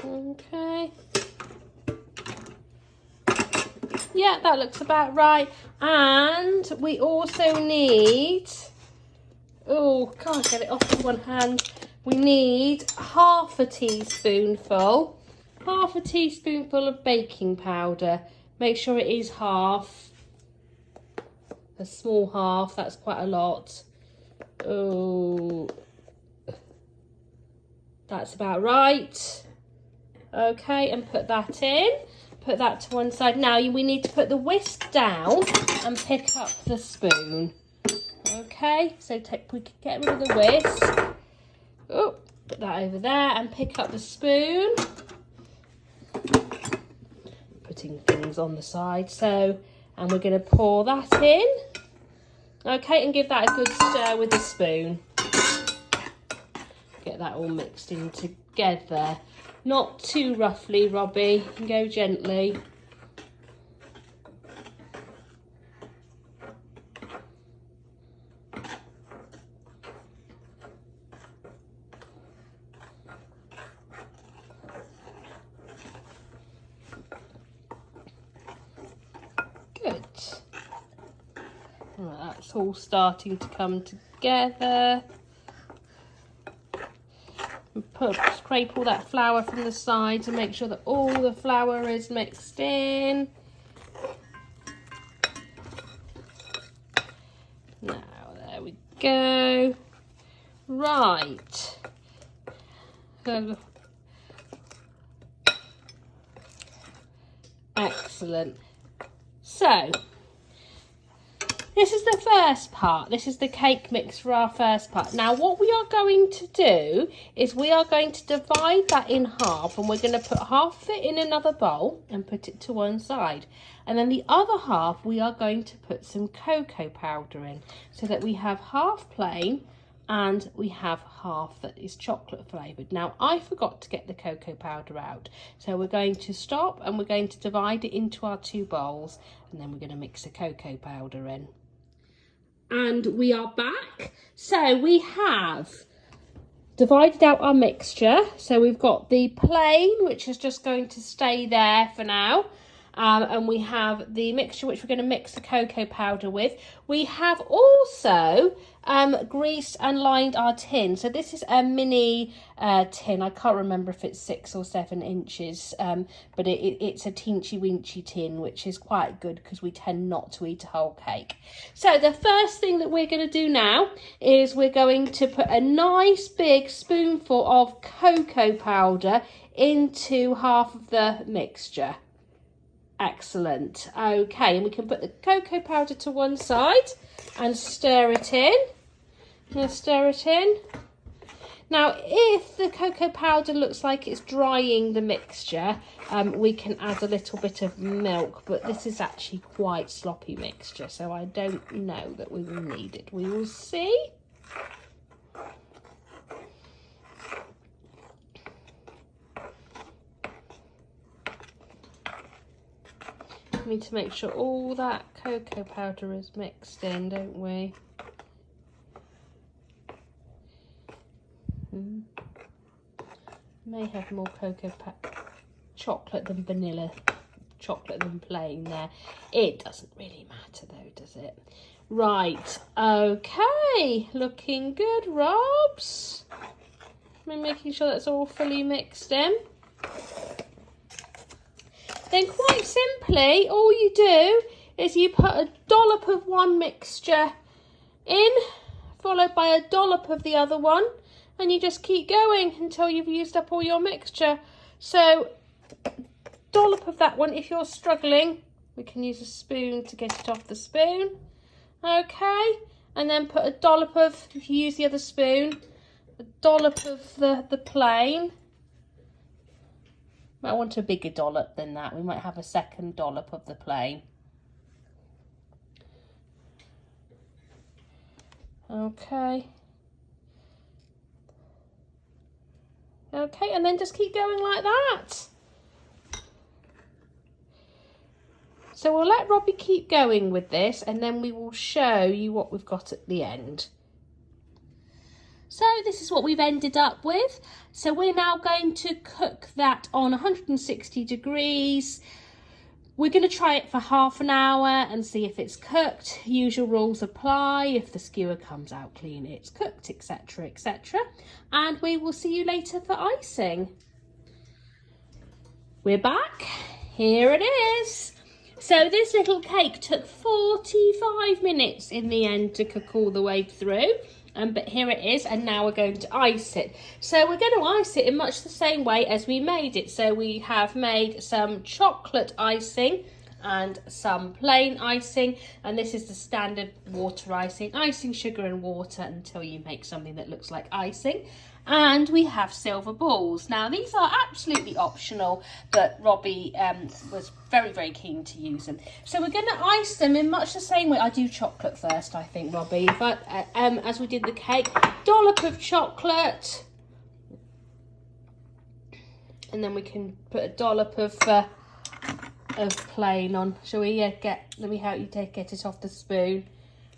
Okay. Yeah, that looks about right. And we also need, oh, can't get it off with one hand. We need half a teaspoonful of baking powder. Make sure it is half, a small half, that's quite a lot. Oh, that's about right. Okay, and put that in. Put that to one side. Now we need to put the whisk down and pick up the spoon. Okay, so we can get rid of the whisk. Oh, put that over there and pick up the spoon. Putting things on the side. So, and we're going to pour that in. Okay, and give that a good stir with the spoon. Get that all mixed in together. Not too roughly, Robbie. You can go gently. Good. Well, that's all starting to come together. Scrape all that flour from the side to make sure that all the flour is mixed in. Now, there we go. Right. Excellent. So, this is the first part. This is the cake mix for our first part. Now, what we are going to do is we are going to divide that in half, and we're going to put half of it in another bowl and put it to one side. And then the other half, we are going to put some cocoa powder in, so that we have half plain and we have half that is chocolate flavoured. Now, I forgot to get the cocoa powder out. So we're going to stop and we're going to divide it into our two bowls, and then we're going to mix the cocoa powder in. And we are back. So we have divided out our mixture. So we've got the plain, which is just going to stay there for now. And we have the mixture, which we're going to mix the cocoa powder with. We have also greased and lined our tin. So this is a mini tin. I can't remember if it's 6 or 7 inches, but it's a teensy weensy tin, which is quite good because we tend not to eat a whole cake. So the first thing that we're going to do now is we're going to put a nice big spoonful of cocoa powder into half of the mixture. Excellent. Okay, and we can put the cocoa powder to one side and stir it in. Stir it in. Now, if the cocoa powder looks like it's drying the mixture, we can add a little bit of milk, but this is actually quite sloppy mixture, so I don't know that we will need it. We will see. We need to make sure all that cocoa powder is mixed in, don't we? May have more chocolate than vanilla, chocolate than plain there. It doesn't really matter though, does it? Right, okay, looking good, Robs. I'm making sure that's all fully mixed in. Then quite simply, all you do is you put a dollop of one mixture in, followed by a dollop of the other one, and you just keep going until you've used up all your mixture. So, dollop of that one. If you're struggling, we can use a spoon to get it off the spoon. Okay, and then put a dollop of, if you use the other spoon, a dollop of the plain. Might want a bigger dollop than that. We might have a second dollop of the plain. Okay. Okay, and then just keep going like that. So we'll let Robbie keep going with this, and then we will show you what we've got at the end. So this is what we've ended up with. So we're now going to cook that on 160 degrees. We're going to try it for half an hour and see if it's cooked. Usual rules apply. If the skewer comes out clean, it's cooked, etc, etc. And we will see you later for icing. We're back. Here it is. So this little cake took 45 minutes in the end to cook all the way through. But here it is, and now we're going to ice it. So we're going to ice it in much the same way as we made it. So we have made some chocolate icing and some plain icing, and this is the standard water icing, sugar and water until you make something that looks like icing. And we have silver balls. Now these are absolutely optional, but Robbie was very, very keen to use them. So we're going to ice them in much the same way. I do chocolate first, I think, Robbie. But as we did the cake, dollop of chocolate, and then we can put a dollop of plain on. Shall we? Let me help you get it off the spoon.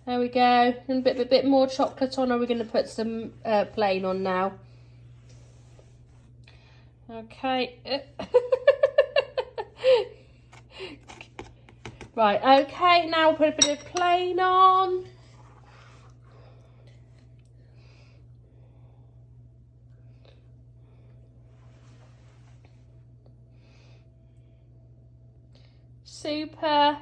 There we go. And a bit more chocolate on, or we're going to put some plain on now. Okay. Right, okay, now we'll put a bit of plain on. Super.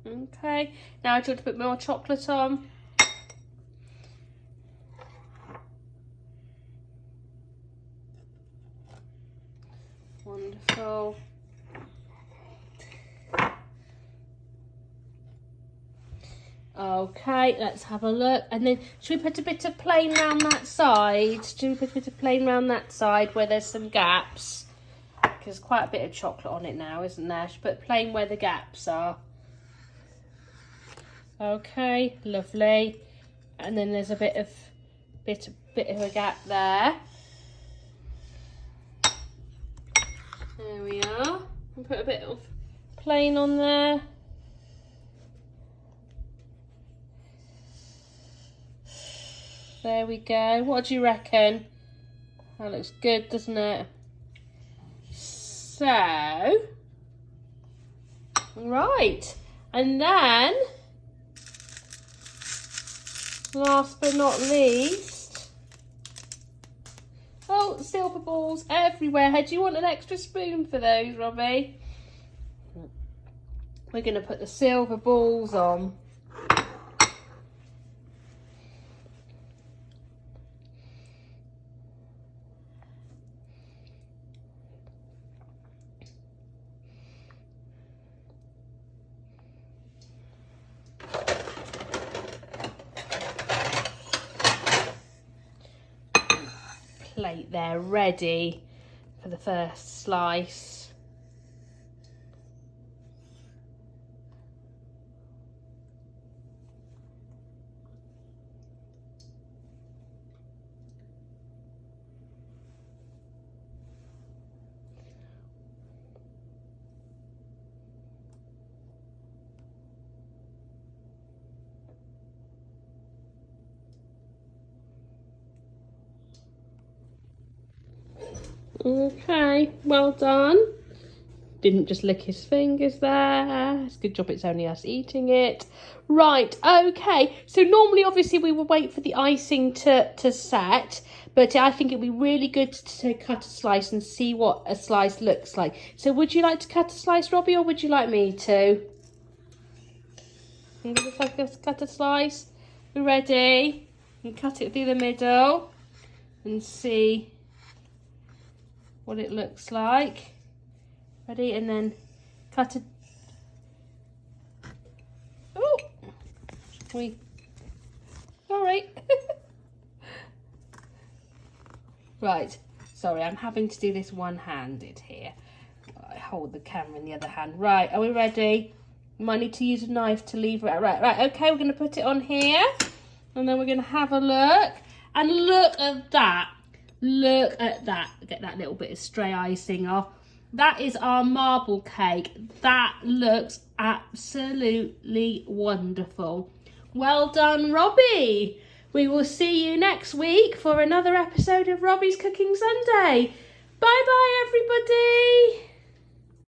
Okay, now do you want to put more chocolate on? Wonderful. Okay, let's have a look. And then should we put a bit of plain round that side? Should we put a bit of plain round that side where there's some gaps? Because quite a bit of chocolate on it now, isn't there? Should put plain where the gaps are. Okay, lovely. And then there's a bit of a gap there. There we are. And put a bit of plain on there. There we go. What do you reckon? That looks good, doesn't it? So, right. And then, last but not least, oh, silver balls everywhere. Do you want an extra spoon for those, Robbie? We're going to put the silver balls on. Plate there ready for the first slice. Okay, well done. Didn't just lick his fingers there. It's a good job it's only us eating it. Right, okay. So normally, obviously, we would wait for the icing to set. But I think it'd be really good to cut a slice and see what a slice looks like. So would you like to cut a slice, Robbie, or would you like me to? You just like us to cut a slice? We're ready. And cut it through the middle and see what it looks like. Ready? And then cut it. Oh, sorry. Right, sorry, I'm having to do this one-handed here. I hold the camera in the other hand. Right, are we ready? You might need to use a knife to lever it. Right, okay, we're going to put it on here. And then we're going to have a look. And look at that. Look at that. Get that little bit of stray icing off. that is our marble cake. That looks absolutely wonderful. Well done, Robbie. We will see you next week for another episode of Robbie's Cooking Sunday. Bye bye, everybody.